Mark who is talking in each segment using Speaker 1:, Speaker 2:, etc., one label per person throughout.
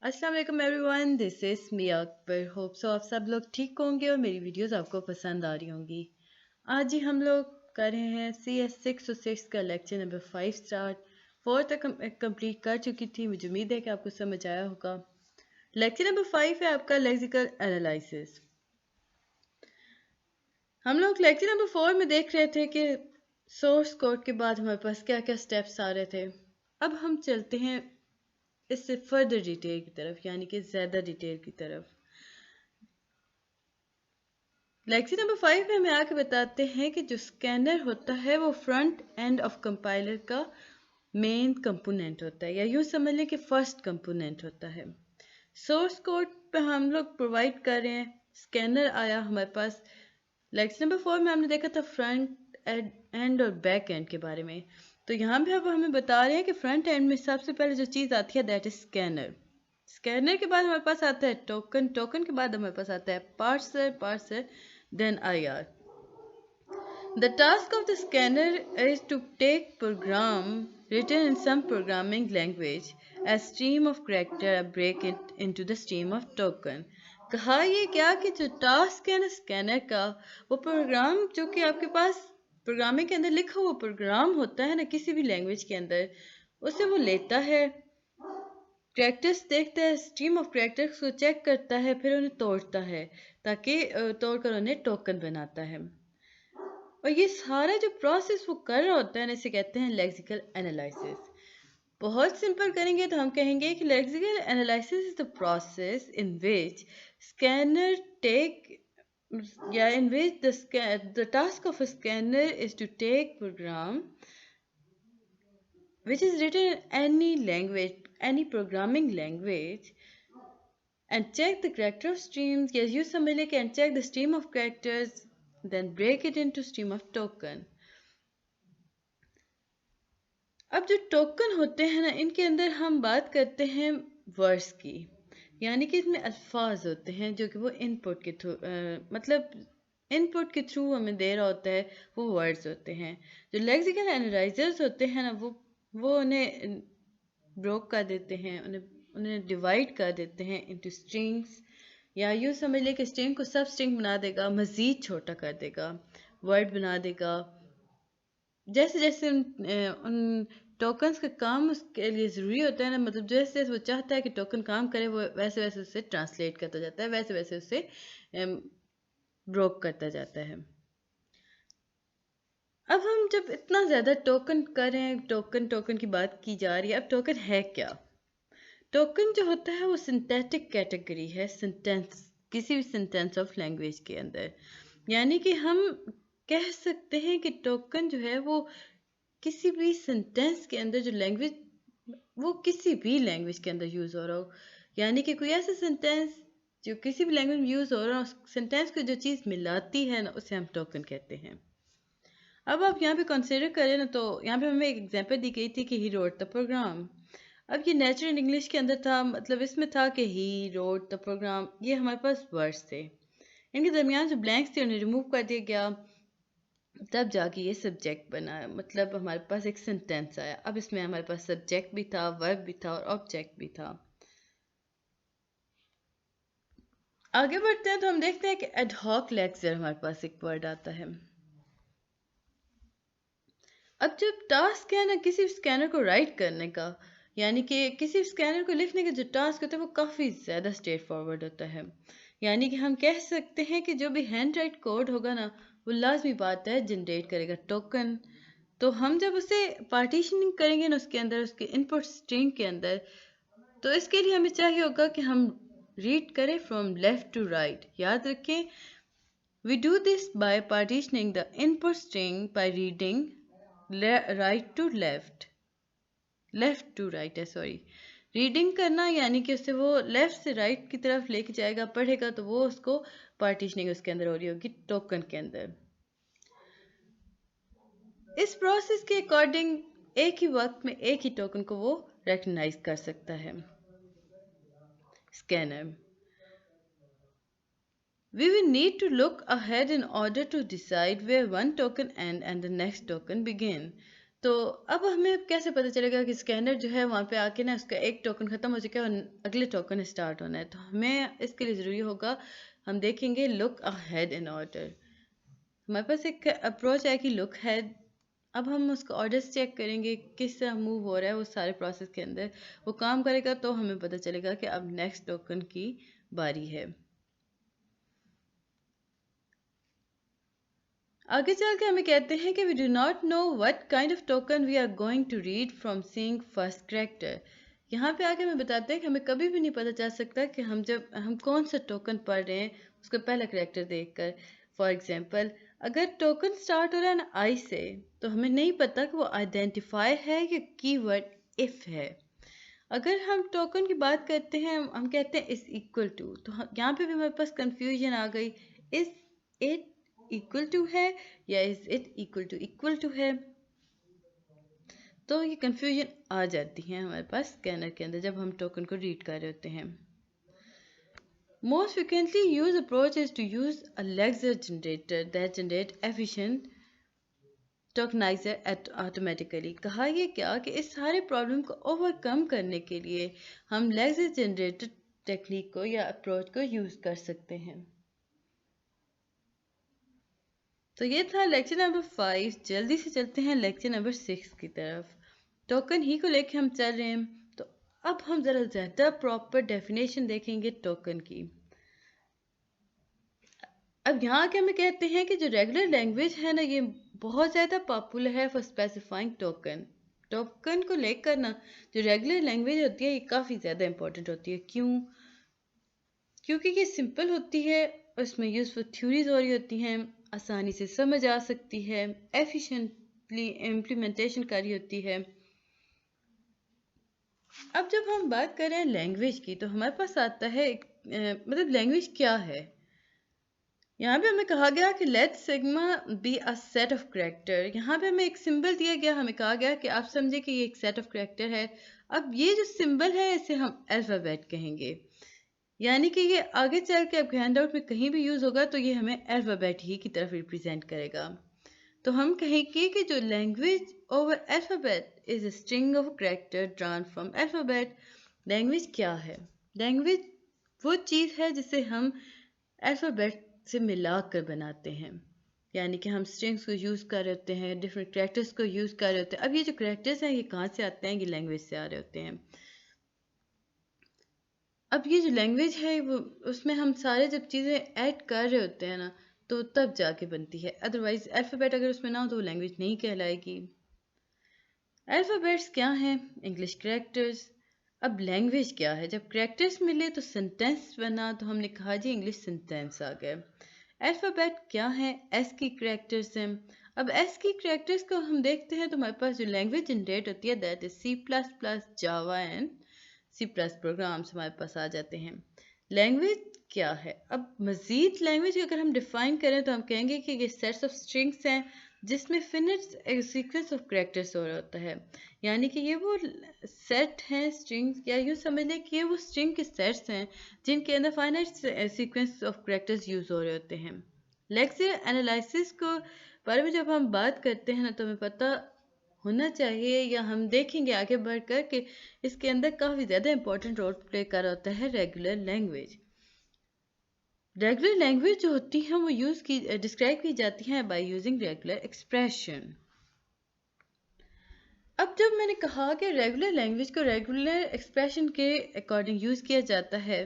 Speaker 1: अस्सलाम वालेकुम everyone, this is Mia Akbar. Hope so आप सब लोग ठीक होंगे और मेरी वीडियोस आपको पसंद आ रही होंगी। आज ही हम लोग कर रहे हैं CS606 का लेक्चर नंबर 5 स्टार्ट। 4 तक कंप्लीट कर चुकी थी। मुझे उम्मीद है कि आपको समझ आया होगा। लेक्चर नंबर 5 है आपका लेक्सिकल एनालिसिस। हम लोग लेक्चर नंबर 4 में देख रहे थे कि सोर्स कोड के बाद हमारे पास क्या क्या स्टेप्स आ रहे थे। अब हम चलते हैं इससे फर्दर डिटेल की तरफ, यानी कि ज़्यादा डिटेल की तरफ। लेक्चर नंबर 5 में हमें आके बताते हैं कि जो स्कैनर होता है वो फ्रंट एंड ऑफ कंपाइलर का मेन कंपोनेंट होता है, या यूँ समझ लें कि फर्स्ट कंपोनेंट होता है। सोर्स कोड पे हम लोग प्रोवाइड कर रहे हैं, स्कैनर आया हमारे पास। लेक्चर नंबर 4 में हमने देखा था फ्रंट एंड और बैक एंड के बारे में। तो यहाँ पे अब हमें बता रहे हैं कि फ्रंट एंड में सबसे पहले जो चीज़ आती है दैट इज स्कैनर। स्कैनर के बाद हमारे पास आता है टोकन, टोकन के बाद हमारे पास आता है parser, parser then IR. The task of the scanner is to take program written in some programming language as stream of character and break it into the stream of token. कहा ये क्या कि जो टास्क है ना scanner का, वो programme जो कि आपके पास प्रोग्रामिंग के अंदर लिखा हुआ प्रोग्राम होता है ना किसी भी लैंग्वेज के अंदर, उसे वो लेता है, कैरेक्टर्स देखता है, स्ट्रीम ऑफ कैरेक्टर्स को चेक करता है, फिर उन्हें तोड़ता है ताकि तोड़कर उन्हें टोकन बनाता है। और ये सारा जो प्रोसेस वो कर रहा होता है ना, इसे कहते हैं लेक्सिकल एनालिसिस। बहुत सिंपल करेंगे तो हम कहेंगे कि lexical analysis is the process in which scanner take या in which the task of a scanner is to take program which is written in any language, any programming language, and check the character of streams. Yes, use समझ and check the stream of characters, then break it into stream of token. अब जो token होते हैं ना, इनके अंदर हम बात करते हैं वर्ड्स की, यानी कि इसमें अल्फाज होते हैं जो कि वो इनपुट के थ्रू मतलब इनपुट के थ्रू हमें दे रहा होता है, वो वर्ड्स होते हैं। जो लेक्सिकल एनालाइजर्स होते हैं ना, वो उन्हें ब्रोक कर देते हैं, उन्हें डिवाइड कर देते हैं इनटू स्ट्रिंग्स, या यूँ समझ ले कि स्ट्रिंग को सब स्ट्रिंग बना देगा, मज़ीद छोटा कर देगा, वर्ड बना देगा। जैसे जैसे उन टोकन्स का काम उसके लिए ज़रूरी होता है ना, मतलब जैसे जैसे वो चाहता है कि टोकन काम करे, वो वैसे वैसे उससे ट्रांसलेट करता जाता है, वैसे वैसे उससे ब्रोक करता जाता है। अब हम जब इतना ज़्यादा टोकन कर रहे हैं, टोकन टोकन की बात की जा रही है, अब टोकन है क्या? टोकन जो होता है वो सिंथेटिक कैटेगरी है सेंटेंस, किसी भी सेंटेंस ऑफ लैंग्वेज के अंदर। यानी कि हम कह सकते हैं कि टोकन जो है वो किसी भी सेंटेंस के अंदर, जो लैंग्वेज वो किसी भी लैंग्वेज के अंदर यूज़ हो रहा हो, यानी कि कोई ऐसा सेंटेंस जो किसी भी लैंग्वेज में यूज़ हो रहा हो, सेंटेंस को जो चीज़ मिलाती है ना, उसे हम टोकन कहते हैं। अब आप यहाँ पे कंसिडर करें ना, तो यहाँ पे हमें एक एग्जांपल दी गई थी कि ही रोट द प्रोग्राम। अब ये नेचुरल इंग्लिश के अंदर था, मतलब इसमें था कि ही रोट द प्रोग्राम, ये हमारे पास वर्ड्स थे, इनके दरमियान जो ब्लैंक्स थे उन्हें रिमूव कर दिया गया, तब जाके ये सब्जेक्ट बना, मतलब हमारे पास एक सेंटेंस आया। अब इसमें हमारे पास सब्जेक्ट भी था, वर्ब भी था और ऑब्जेक्ट भी था। आगे बढ़ते हैं तो हम देखते हैं कि एडहॉक लेक्चर हमारे पास एक वर्ड आता है। अब जब टास्क है ना किसी स्कैनर को राइट करने का, यानी कि किसी स्कैनर को लिखने का जो टास्क होता है वो काफ़ी ज़्यादा स्ट्रेट फॉरवर्ड होता है। यानी कि हम कह सकते हैं कि जो भी हैंड राइट कोड होगा ना, वो लाजमी बात है जनरेट करेगा टोकन। तो हम जब उसे पार्टीशनिंग करेंगे ना उसके अंदर, उसके इनपुट स्ट्रिंग के अंदर, तो इसके लिए हमें चाहिए होगा कि हम रीड करें फ्रॉम लेफ्ट टू राइट। याद रखें, we do this by partitioning the input string by reading right to left, left to right है सॉरी, रीडिंग करना, यानी कि उससे वो लेफ्ट से राइट की तरफ लेके जाएगा, पढ़ेगा, तो वो उसको पार्टीशनिंग उसके अंदर हो रही होगी टोकन के अंदर। इस प्रोसेस के अकॉर्डिंग एक ही वक्त में एक ही टोकन को वो रिकग्नाइज कर सकता है scanner. We will need to look ahead in order to decide where one token end and the next token begin. तो अब हमें कैसे पता चलेगा कि स्कैनर जो है वहाँ पे आके ना उसका एक टोकन ख़त्म हो चुका है और अगले टोकन स्टार्ट होना है। तो हमें इसके लिए ज़रूरी होगा, हम देखेंगे लुक अहेड इन ऑर्डर। हमारे पास एक अप्रोच है कि लुक हेड। अब हम उसका ऑर्डर्स चेक करेंगे किस तरह मूव हो रहा है वो सारे प्रोसेस के अंदर, वो काम करेगा तो हमें पता चलेगा कि अब नेक्स्ट टोकन की बारी है। आगे चल के हमें कहते हैं कि we do not know what kind of token we are going to read from seeing first character. यहाँ पे आके हमें बताते हैं कि हमें कभी भी नहीं पता चल सकता कि हम कौन सा टोकन पढ़ रहे हैं उसका पहला कैरेक्टर देखकर। फॉर एग्जांपल, अगर टोकन स्टार्ट हो रहा है ना आई से, तो हमें नहीं पता कि वो आइडेंटिफायर है या कीवर्ड इफ है। अगर हम टोकन की बात करते हैं, हम कहते हैं इज इक्वल टू, तो यहाँ पे भी हमारे पास कंफ्यूजन आ गई। इज इट इक्वल टू है या इज इट इक्वल टू है, तो ये कंफ्यूजन आ जाती है हमारे पास स्कैनर के अंदर जब हम टोकन को रीड कर रहे होते हैं। Most frequently use approach is to use a lexer generator that generate efficient tokenizer automatically. कहा यह क्या कि इस सारे प्रॉब्लम को ओवरकम करने के लिए हम लेक्चर जनरेटर टेक्निक को या अप्रोच को यूज कर सकते हैं। तो ये था लेक्चर नंबर 5। जल्दी से चलते हैं लेक्चर नंबर 6 की तरफ। टोकन ही को लेके हम चल रहे हैं, तो अब हम ज़रा ज़्यादा प्रॉपर डेफिनेशन देखेंगे टोकन की। अब यहाँ के हमें कहते हैं कि जो रेगुलर लैंग्वेज है ना, ये बहुत ज़्यादा पॉपुलर है फॉर स्पेसिफाइंग टोकन। टोकन को लेकर ना जो रेगुलर लैंग्वेज होती है ये काफ़ी ज़्यादा इंपॉर्टेंट होती है। क्यों? क्योंकि ये सिंपल होती है, उसमें यूजफुल थ्योरीज हो रही होती हैं, आसानी से समझ आ सकती है, एफिशिएंटली इम्प्लीमेंटेशन कर रही होती है। अब जब हम बात करें लैंग्वेज की, तो हमारे पास आता है मतलब लैंग्वेज क्या है। यहाँ पे हमें कहा गया कि let sigma be a set of character. यहाँ पे हमें एक सिंबल दिया गया, हमें कहा गया कि आप समझे कि ये एक सेट ऑफ कैरेक्टर है। अब ये जो सिंबल है इसे हम अल्फ़ाबेट कहेंगे, यानी कि ये आगे चल के आपके हैंड आउट में कहीं भी यूज़ होगा तो ये हमें अल्फ़ाबेट ही की तरफ रिप्रेजेंट करेगा। तो हम कहेंगे कि जो language over alphabet is a string of character drawn from alphabet. Language क्या है? लैंग्वेज वो चीज़ है जिसे हम अल्फ़ाबेट से मिलाकर बनाते हैं, यानी कि हम स्ट्रिंग्स को यूज़ कर रहे होते हैं, डिफरेंट कैरेक्टर्स को यूज़ कर रहे होते हैं। अब ये जो कैरेक्टर्स हैं ये कहाँ से आते हैं? ये लैंग्वेज से आ रहे होते हैं। अब ये जो लैंग्वेज है वो उसमें हम सारे जब चीज़ें ऐड कर रहे होते हैं ना, तो तब जाके बनती है। अदरवाइज अल्फ़ाबेट अगर उसमें ना हो तो वो लैंग्वेज नहीं कहलाएगी। अल्फ़ाबेट्स क्या हैं? English characters. अब लैंग्वेज क्या है? जब कैरेक्टर्स मिले तो सेंटेंस बना, तो हमने कहा जी इंग्लिश सेंटेंस आ गए। अल्फ़ाबेट क्या है? एस की कैरेक्टर्स हैं। अब एस की कैरेक्टर्स को हम देखते हैं तो हमारे पास जो लैंग्वेज जनरेट होती है that is C++, Java and C+ programs हमारे पास आ जाते हैं। लैंग्वेज क्या है? अब मज़ीद लैंग्वेज अगर हम डिफ़ाइन करें तो हम कहेंगे कि ये सेट्स ऑफ स्ट्रिंग्स हैं जिसमें फिनिट सीक्वेंस ऑफ कैरेक्टर्स हो रहा होता है, यानी कि ये वो सेट हैं स्ट्रिंग्स, या यूँ समझ लें कि ये वो स्ट्रिंग के सेट्स हैं जिनके अंदर finite sequence of characters use हो रहे होते हैं। लेक्सिकल एनालिसिस को बारे में जब हम बात करते हैं ना, तो हमें पता होना चाहिए, या हम देखेंगे आगे बढ़कर कि इसके अंदर काफ़ी ज़्यादा इंपॉर्टेंट रोल प्ले कर रहा होता है रेगुलर लैंग्वेज। रेगुलर लैंग्वेज जो होती हैं वो डिस्क्राइब की जाती हैं बाय यूजिंग रेगुलर एक्सप्रेशन। अब जब मैंने कहा कि रेगुलर लैंग्वेज को रेगुलर एक्सप्रेशन के अकॉर्डिंग यूज़ किया जाता है,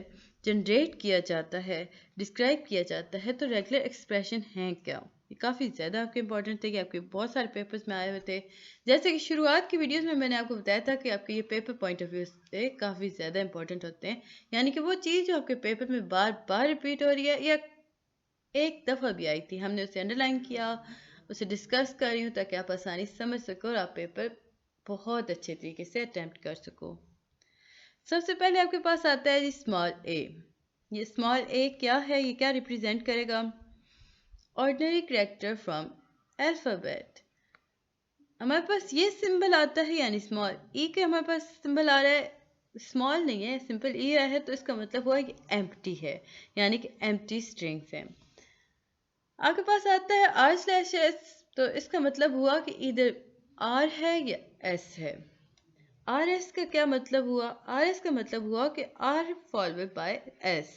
Speaker 1: जनरेट किया जाता है, डिस्क्राइब किया जाता है, तो रेगुलर एक्सप्रेशन हैं क्या? ये काफ़ी ज़्यादा आपके इंपॉर्टेंट थे कि आपके बहुत सारे पेपर्स में आए हुए थे। जैसे कि शुरुआत की वीडियोस में मैंने आपको बताया था कि आपके ये पेपर पॉइंट ऑफ व्यू से काफ़ी ज़्यादा इंपॉर्टेंट होते हैं, यानी कि वो चीज़ जो आपके पेपर में बार बार रिपीट हो रही है या एक दफ़ा भी आई थी, हमने उसे अंडरलाइन किया, उसे डिस्कस कर रही हूँ ताकि आप आसानी से समझ सको और आप पेपर बहुत अच्छे तरीके से अटेम्प्ट कर सको। सबसे पहले आपके पास आता है जी स्मॉल ए। ये स्मॉल ए क्या है? ये क्या रिप्रेजेंट करेगा? Ordinary character from alphabet. हमारे पास ये सिंबल आता है, यानी स्मॉल ई के हमारे पास सिंबल आ रहा है, स्मॉल नहीं है, सिंपल ई आया है, तो इसका मतलब हुआ कि एम्प्टी है, यानी कि एम्प्टी स्ट्रिंग्स है। आपके पास आता है R/S, तो इसका मतलब हुआ कि इधर आर है या एस है। आर एस का क्या मतलब हुआ? आर एस का मतलब हुआ कि आर फॉलोड बाय एस।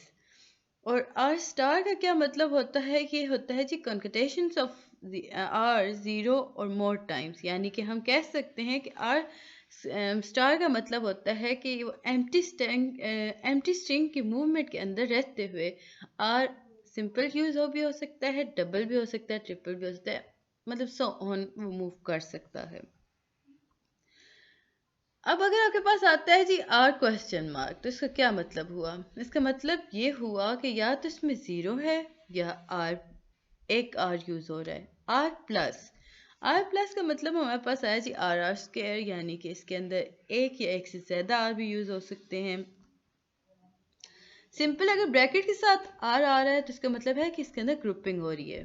Speaker 1: और आर स्टार का क्या मतलब होता है? कि होता है जी कॉन्कटेशन ऑफ आर जीरो और मोर टाइम्स, यानी कि हम कह सकते हैं कि आर स्टार का मतलब होता है कि वो एम्प्टी स्ट्रिंग की मूवमेंट के अंदर रहते हुए आर सिंपल यूज भी हो सकता है, डबल भी हो सकता है, ट्रिपल भी हो सकता है, मतलब सो ऑन वो मूव कर सकता है। अब अगर आपके पास आता है जी आर क्वेश्चन मार्क, तो इसका क्या मतलब हुआ? इसका मतलब ये हुआ कि या तो इसमें जीरो है या आर, एक आर यूज हो रहा है। आर प्लस का मतलब हमारे पास आया जी आर आर स्क्वायर, यानी कि इसके अंदर एक या एक से ज्यादा आर भी यूज हो सकते हैं। सिंपल अगर ब्रैकेट के साथ आर आ रहा है तो इसका मतलब है कि इसके अंदर ग्रुपिंग हो रही है।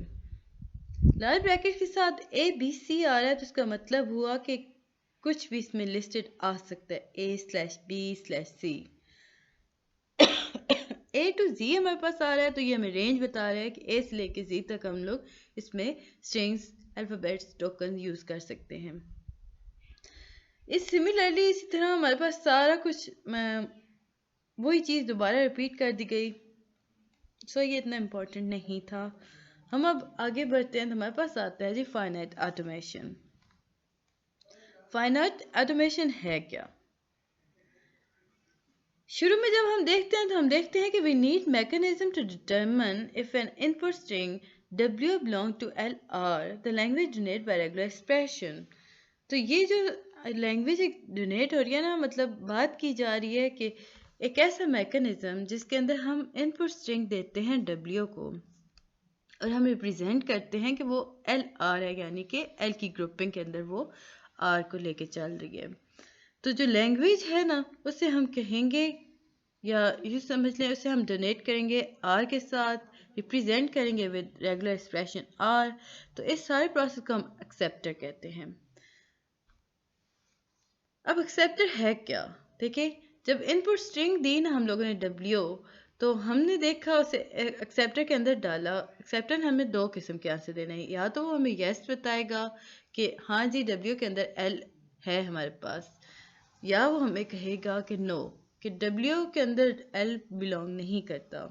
Speaker 1: लार्ज ब्रैकेट के साथ ए बी सी आ रहा है तो इसका मतलब हुआ कि कुछ भी इसमें लिस्टेड आ सकता है, A slash B slash C. A to G हमारे पास आ रहा है तो ये हमें रेंज बता रहा है कि ए से लेके जी तक हम लोग इसमें स्ट्रिंग्स, अल्फाबेट्स, टोकन यूज कर सकते हैं। सिमिलरली इसी तरह हमारे पास सारा कुछ वही चीज़ दोबारा रिपीट कर दी गई। सो ये इतना इम्पोर्टेंट नहीं था। हम अब आगे बढ़ते हैं तो हमारे पास आता है जी फाइनाइट ऑटोमेशन। फाइनाइट ऑटोमेशन है क्या? शुरू में जब हम देखते हैं तो हम देखते हैं कि we need mechanism to determine if an input string W belong to LR, the language donate by regular expression। तो ये जो लैंग्वेज डोनेट हो रही है ना, मतलब बात की जा रही है कि एक ऐसा मैकेनिज्म जिसके अंदर हम इनपुट स्ट्रिंग देते हैं W को और हम रिप्रेजेंट करते हैं कि वो LR है, यानी कि L की ग्रुपिंग के अंदर वो R को लेके चल रही है। तो जो लैंग्वेज है ना उसे हम कहेंगे, या ये समझ लें उसे हम डोनेट करेंगे आर के साथ, रिप्रेजेंट करेंगे विद रेगुलर एक्सप्रेशन आर। तो इस सारे प्रोसेस को हम एक्सेप्टर कहते हैं। अब एक्सेप्टर है क्या? देखिए, जब इनपुट स्ट्रिंग दी ना हम लोगों ने W, तो हमने देखा उसे एक्सेप्टर के अंदर डाला। एक्सेप्टर हमें दो किस्म के आंसर देना है, या तो वो हमें यस बताएगा कि हाँ जी W के अंदर L है हमारे पास, या वो हमें कहेगा कि नो, कि W के अंदर L बिलोंग नहीं करता।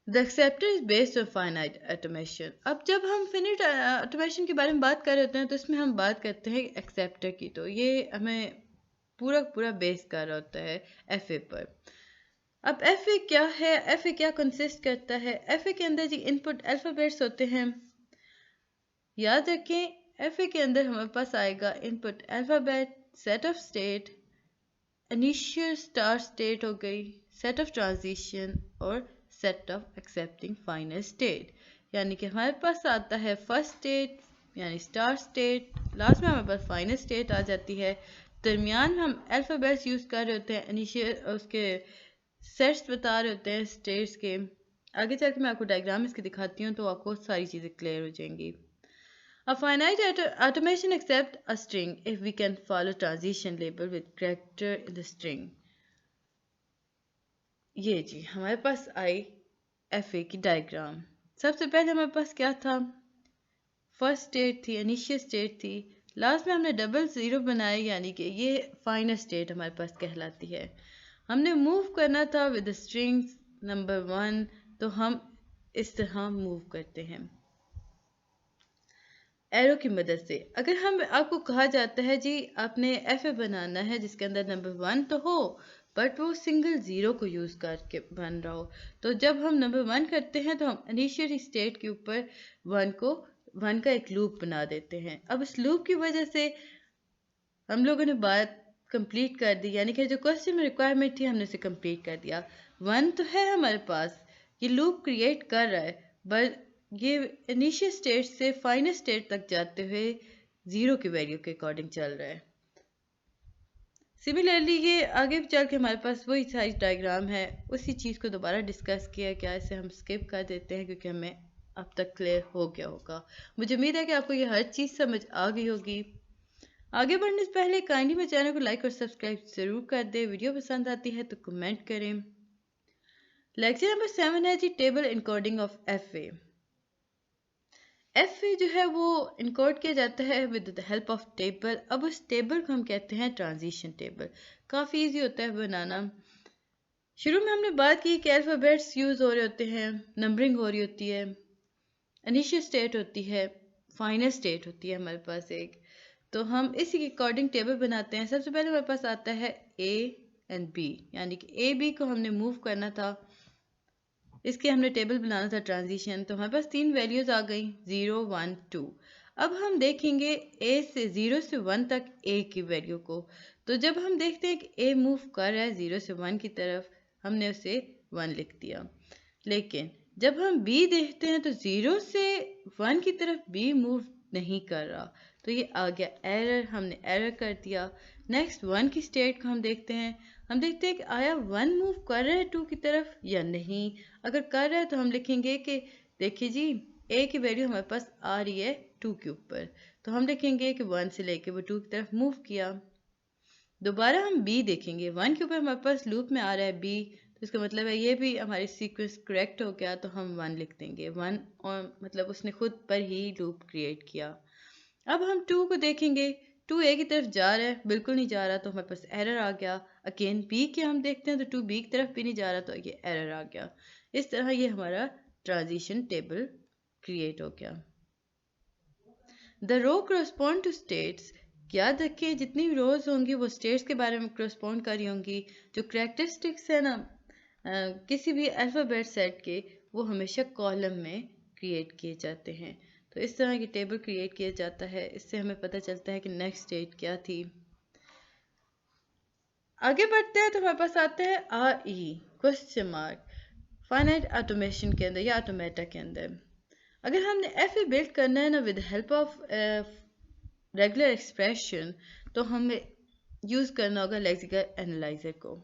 Speaker 1: The acceptor is based on finite automation. अब जब हम फिनिट ऑटोमेशन के बारे में बात कर रहे होते हैं तो इसमें हम बात करते हैं एक्सेप्टर की, तो ये हमें पूरा बेस कर रहा होता है एफ ए पर। अब एफ ए क्या है? एफ ए क्या कंसिस्ट करता है? एफ ए के अंदर जी इनपुट अल्फाबेट्स होते हैं। याद रखें एफ ए के अंदर हमारे पास आएगा input alphabet, set of state, initial start state हो गई, सेट ऑफ ट्रांजिशन और set of accepting final state. यानी कि हमारे पास आता है फर्स्ट स्टेट यानी स्टार्ट स्टेट, लास्ट में हमारे पास फाइनल स्टेट आ जाती है। दरमियान में हम अल्फाबेट्स यूज कर रहे होते हैं, इनिशियल उसके सेट्स बता रहे होते हैं स्टेट्स के। आगे चल के मैं आपको डायग्राम इसके दिखाती हूँ तो आपको सारी चीज़ें क्लियर हो जाएंगी। A finite automation accepts a string if we can follow transition label with character in the string। ये जी हमारे पास आई एफ ए की डायग्राम। सबसे पहले हमारे पास क्या था? फर्स्ट स्टेट थी, इनिशियल स्टेट थी, लास्ट में हमने डबल ज़ीरो बनाया, यानी कि ये फाइनल स्टेट हमारे पास कहलाती है। हमने मूव करना था विद स्ट्रिंग नंबर 1, तो हम इस तरह मूव करते हैं एरो की मदद से। अगर हम आपको कहा जाता है जी आपने एफ ए बनाना है जिसके अंदर नंबर 1 तो हो बट वो सिंगल ज़ीरो को यूज़ करके बन रहा हो, तो जब हम नंबर 1 करते हैं तो हम इनिशियल स्टेट के ऊपर 1 का एक लूप बना देते हैं। अब इस लूप की वजह से हम लोगों ने बात कंप्लीट कर दी, यानी कि जो क्वेश्चन में रिक्वायरमेंट थी हमने उसे कंप्लीट कर दिया। 1 तो है हमारे पास, ये लूप क्रिएट कर रहा है, बट ये इनिशियल स्टेट से फाइनल स्टेट तक जाते हुए ज़ीरो की वैल्यू के अकॉर्डिंग चल रहा है। सिमिलरली ये आगे चल के हमारे पास वही सारी डायग्राम है, उसी चीज़ को दोबारा डिस्कस किया क्या, इसे हम स्किप कर देते हैं क्योंकि हमें अब तक क्लियर हो गया होगा। मुझे उम्मीद है कि आपको ये हर चीज़ समझ आ गई होगी। आगे बढ़ने से पहले काइंडली मेरे चैनल को लाइक और सब्सक्राइब ज़रूर कर दे। वीडियो पसंद आती है तो कमेंट करें। लेक्चर नंबर 7 है जी table encoding of F A. F A जो है वो इनकोड किया जाता है with the help of table. अब उस टेबल को हम कहते हैं ट्रांजिशन टेबल। काफ़ी इजी होता है बनाना। शुरू में हमने बात की कि अल्फ़ाबेट्स यूज़ हो रहे होते हैं, नंबरिंग हो रही होती है, इनिशियल स्टेट होती है, फाइनल स्टेट होती है हमारे पास एक। तो हम इसी के अकॉर्डिंग टेबल बनाते हैं। सबसे पहले हमारे पास आता है ए एंड बी, यानी कि ए बी को हमने मूव करना था, इसके हमने टेबल बनाना था ट्रांजिशन। तो हमारे पास 3 वैल्यूज आ गई 0 1 2। अब हम देखेंगे ए से 0 से 1 तक ए की वैल्यू को। तो जब हम देखते हैं कि ए मूव कर रहा है 0 से 1 की तरफ, हमने उसे 1 लिख दिया। लेकिन जब हम बी देखते हैं तो 0 से 1 की तरफ बी मूव नहीं कर रहा, तो ये आ गया एरर, हमने एरर कर दिया। नेक्स्ट 1 की स्टेट को हम देखते हैं कि आया 1 मूव कर रहा है 2 की तरफ या नहीं। अगर कर रहा है तो हम लिखेंगे कि देखिए जी ए की वैल्यू हमारे पास आ रही है 2 के ऊपर, तो हम लिखेंगे कि 1 से लेके वो 2 की तरफ मूव किया। दोबारा हम बी देखेंगे, 1 के ऊपर हमारे पास लूप में आ रहा है बी, तो इसका मतलब है ये भी हमारी सीक्वेंस करेक्ट हो गया, तो हम 1 लिख देंगे। 1 और मतलब उसने खुद पर ही लूप क्रिएट किया। अब हम 2 को देखेंगे, 2 ए की तरफ जा रहा है, बिल्कुल नहीं जा रहा, तो हमारे पास एरर आ गया। अगेन बी के हम देखते हैं तो 2 बी की तरफ भी नहीं जा रहा, तो ये एरर आ गया। इस तरह ये हमारा ट्रांजिशन टेबल क्रिएट हो गया। The row correspond to states. याद रखें जितनी भी रोज होंगी वो स्टेट्स के बारे में करस्पॉन्ड कर रही होंगी। जो करेक्टरिस्टिक्स है ना किसी भी अल्फ़ाबेट सेट के, वो हमेशा कॉलम में क्रिएट किए जाते हैं। तो इस तरह की टेबल क्रिएट किया जाता है। इससे हमें पता चलता है कि नेक्स्ट स्टेट क्या थी। आगे बढ़ते हैं तो हमारे पास आते हैं R E question mark finite automation के अंदर या ऑटोमेटा के अंदर। अगर हमने एफ ए बिल्ड करना है ना with help of regular expression, तो हमें यूज़ करना होगा लेक्सिकल एनालाइजर को।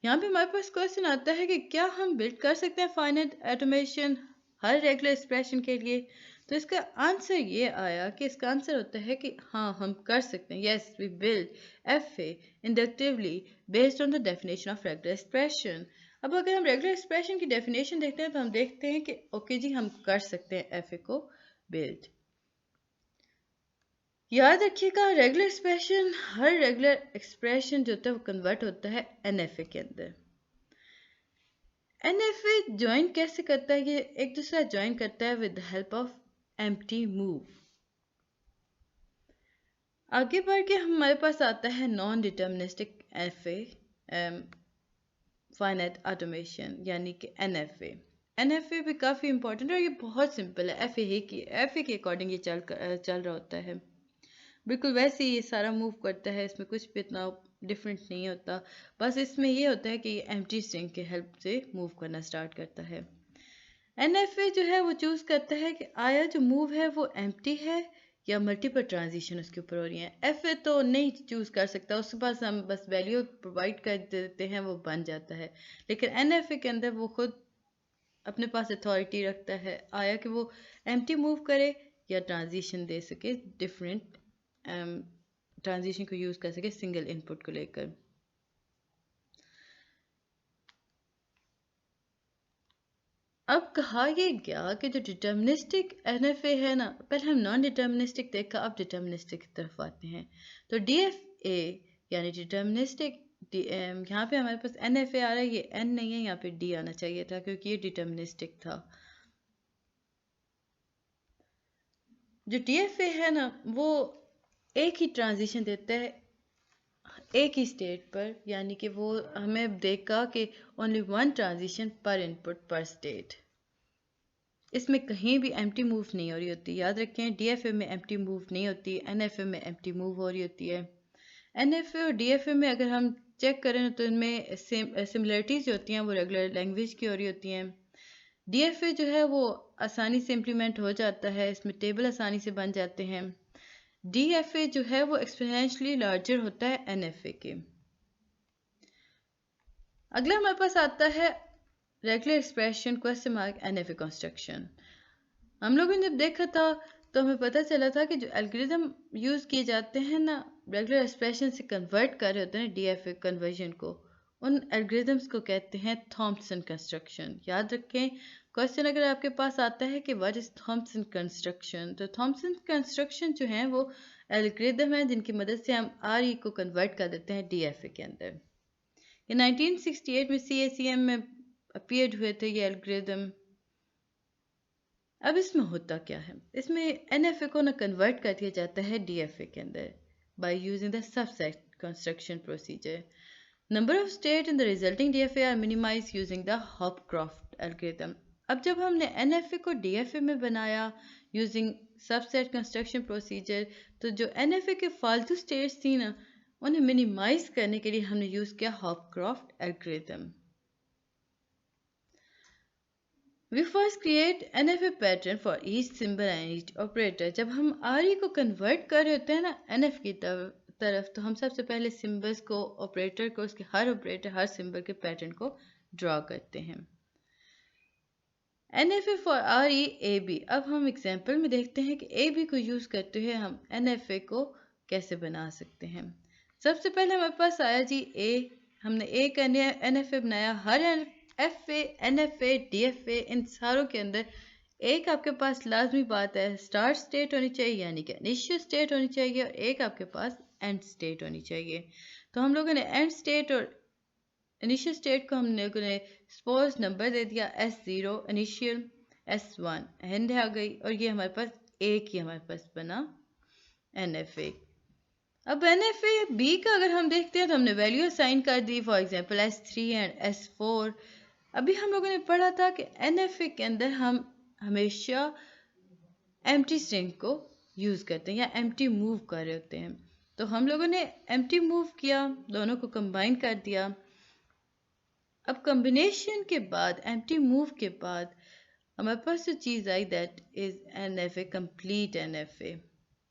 Speaker 1: यहाँ पे हमारे पास क्वेश्चन आता है कि क्या हम बिल्ड कर सकते हैं फाइनाइट ऑटोमेशन हर रेगुलर एक्सप्रेशन के लिए। तो इसका आंसर ये आया कि इसका आंसर होता है कि हाँ हम कर सकते हैं। Yes we build F A inductively based on the definition of regular expression. अब अगर हम रेगुलर एक्सप्रेशन की डेफिनेशन देखते हैं तो हम देखते हैं कि ओके जी हम कर सकते हैं एफ ए को बिल्ड। याद रखिएगा रेगुलर एक्सप्रेशन, हर रेगुलर एक्सप्रेशन जो होता है वो कन्वर्ट होता है एनएफए के अंदर। एनएफए ज्वाइन कैसे करता है? ये एक दूसरा ज्वाइन करता है with the help of empty move. आगे बढ़ के हमारे पास आता है non deterministic FA finite automation यानी कि एनएफए। एनएफए भी काफ़ी इंपॉर्टेंट है और ये बहुत सिंपल है। एफए के अकॉर्डिंग ये चल रहा होता है, बिल्कुल वैसे ही ये सारा मूव करता है। इसमें कुछ भी इतना डिफरेंट नहीं होता, बस इसमें ये होता है कि ये एम्प्टी स्ट्रिंग के हेल्प से मूव करना स्टार्ट करता है। एनएफए जो है वो चूज़ करता है कि आया जो मूव है वो एम्प्टी है या मल्टीपल ट्रांजिशन उसके ऊपर हो रही है। एफए तो नहीं चूज़ कर सकता, उसके पास हम बस वैल्यू प्रोवाइड कर देते हैं, वो बन जाता है। लेकिन एनएफए के अंदर वो खुद अपने पास अथॉरिटी रखता है, आया कि वो एम्प्टी मूव करे या ट्रांजिशन दे सके, डिफरेंट ट्रांजिशन को यूज़ कर सके सिंगल इनपुट को लेकर। अब कहा ये गया कि जो डिटर्मिनिस्टिक एनएफए है ना, पहले हम नॉन डिटर्मिनिस्टिक देखा, अब डिटर्मिनिस्टिक की तरफ आते हैं। तो डीएफए यानी डिटर्मिनिस्टिक, यहाँ पे हमारे पास एनएफए आ रहा है, ये एन नहीं है, यहाँ पे डी आना चाहिए था क्योंकि ये डिटर्मिनिस्टिक था। जो डीएफए है ना वो एक ही ट्रांजिशन देता है एक ही स्टेट पर, यानी कि वो हमें देगा कि ओनली वन ट्रांजिशन पर इनपुट पर स्टेट। इसमें कहीं भी एम्प्टी मूव नहीं हो रही होती। याद रखें डीएफए में एम्प्टी मूव नहीं होती, एनएफए में एम्प्टी मूव हो रही होती है। एनएफए और डीएफए में अगर हम चेक करें तो इनमें सिमिलरिटीज़ जो होती हैं वो रेगुलर लैंग्वेज की हो रही होती हैं। डीएफए जो है वो आसानी से इम्प्लीमेंट हो जाता है, इसमें टेबल आसानी से बन जाते हैं। डीएफए जो है वो एक्सपोनेंशियली लार्जर होता है एनएफए के। अगला हमारे पास आता है regular expression question mark NFA construction. हम लोगों ने जब देखा था तो हमें पता चला था कि जो एल्गोरिथम यूज़ किए जाते हैं ना रेगुलर एक्सप्रेशन से कन्वर्ट कर रहे होते हैं डीएफए कन्वर्जन को, उन एल्गोरिथम्स को कहते हैं थॉम्पसन कंस्ट्रक्शन। याद रखें, क्वेश्चन अगर आपके पास आता है कि व्हाट इज थॉम्पसन कंस्ट्रक्शन, तो थॉम्पसन कंस्ट्रक्शन जो है वो एल्गोरिथम है जिनकी मदद से हम आर ई को कन्वर्ट कर देते हैं डीएफए के अंदर। ये 1968 में CACM में अपीयर्ड हुए थे ये एल्गोरिथम। अब इसमें होता क्या है, इसमें एनएफए को ना कन्वर्ट कर दिया जाता है डीएफए के अंदर by using the subset construction procedure. Number of state in the resulting DFA are minimise using the Hopcroft algorithm. अब जब हमने एनएफए को डीएफए में बनाया यूजिंग सबसेट कंस्ट्रक्शन प्रोसीजर, तो जो एनएफए के फालतू स्टेट्स थी ना, उन्हें मिनिमाइज करने के लिए हमने यूज किया हॉपक्रॉफ्ट algorithm. We first create NFA pattern for each symbol and each operator। जब हम RE को कन्वर्ट कर रहे होते हैं ना NF की तरफ, तो हम सबसे पहले सिम्बल्स को, ऑपरेटर को, उसके हर ऑपरेटर, हर सिंबल के पैटर्न को ड्रॉ करते हैं। NFA for RE AB। अब हम एग्जांपल में देखते हैं कि AB को यूज करते हुए हम NFA को कैसे बना सकते हैं। सबसे पहले हमारे पास आया जी A। हमने A का NFA बनाया। हर FA, NFA, DFA, इन सारों के अंदर एक आपके पास लाजमी बात है, स्टार्ट स्टेट होनी चाहिए, यानी कि इनिशियल स्टेट होनी चाहिए, और एक आपके पास एंड स्टेट होनी चाहिए। तो हम लोगों ने एंड स्टेट और इनिशियल स्टेट को हम लोगों ने सपोज नंबर दे दिया S0 इनिशियल, S1 एंड आ गई, और ये हमारे पास एक ही हमारे पास बना NFA। अब NFA B का अगर हम देखते हैं तो हमने वैल्यू असाइन कर दी, for example S3 and S4। अभी हम लोगों ने पढ़ा था कि NFA के अंदर हम हमेशा एम्प्टी स्ट्रिंग को यूज़ करते हैं या एम्प्टी मूव कर रहे होते हैं। तो हम लोगों ने एम्प्टी मूव किया, दोनों को कंबाइन कर दिया। अब कॉम्बिनेशन के बाद, एम्प्टी मूव के बाद हमारे पास जो चीज़ आई that is NFA, complete NFA।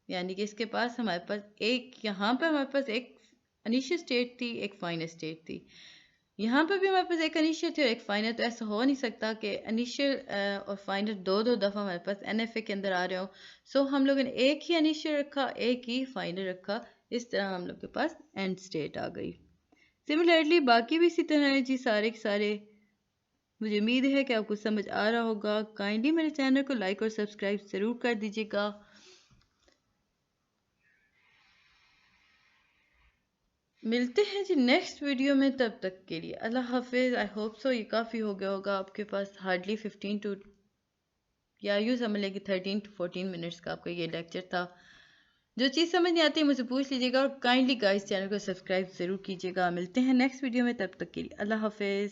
Speaker 1: यानी कि इसके पास हमारे पास एक, यहाँ पर हमारे पास एक इनिशियल स्टेट थी, एक फाइनल स्टेट थी। यहाँ पर भी हमारे पास एक इनिशियल थी और एक फाइनल। तो ऐसा हो नहीं सकता कि इनिशियल और फाइनल दो दफ़ा हमारे पास NFA के अंदर आ रहे हो। सो हम लोगों ने एक ही इनिशियल रखा, एक ही फाइनल रखा, इस तरह हम लोग के पास एंड स्टेट आ गई। सिमिलरली बाकी भी इसी तरह है जी, सारे के सारे। मुझे उम्मीद है कि आपको समझ आ रहा होगा। काइंडली मेरे चैनल को लाइक और सब्सक्राइब ज़रूर कर दीजिएगा। मिलते हैं जी नेक्स्ट वीडियो में, तब तक के लिए अल्लाह हाफिज़। आई होप सो ये काफ़ी हो गया होगा आपके पास, हार्डली 15 टू, या यूँ समझ लें कि 13 टू 14 मिनट्स का आपका ये लेक्चर था। जो चीज़ समझ नहीं आती मुझे पूछ लीजिएगा, और काइंडली गाइस चैनल को सब्सक्राइब ज़रूर कीजिएगा। मिलते हैं नेक्स्ट वीडियो में, तब तक के लिए अल्लाह हाफिज़।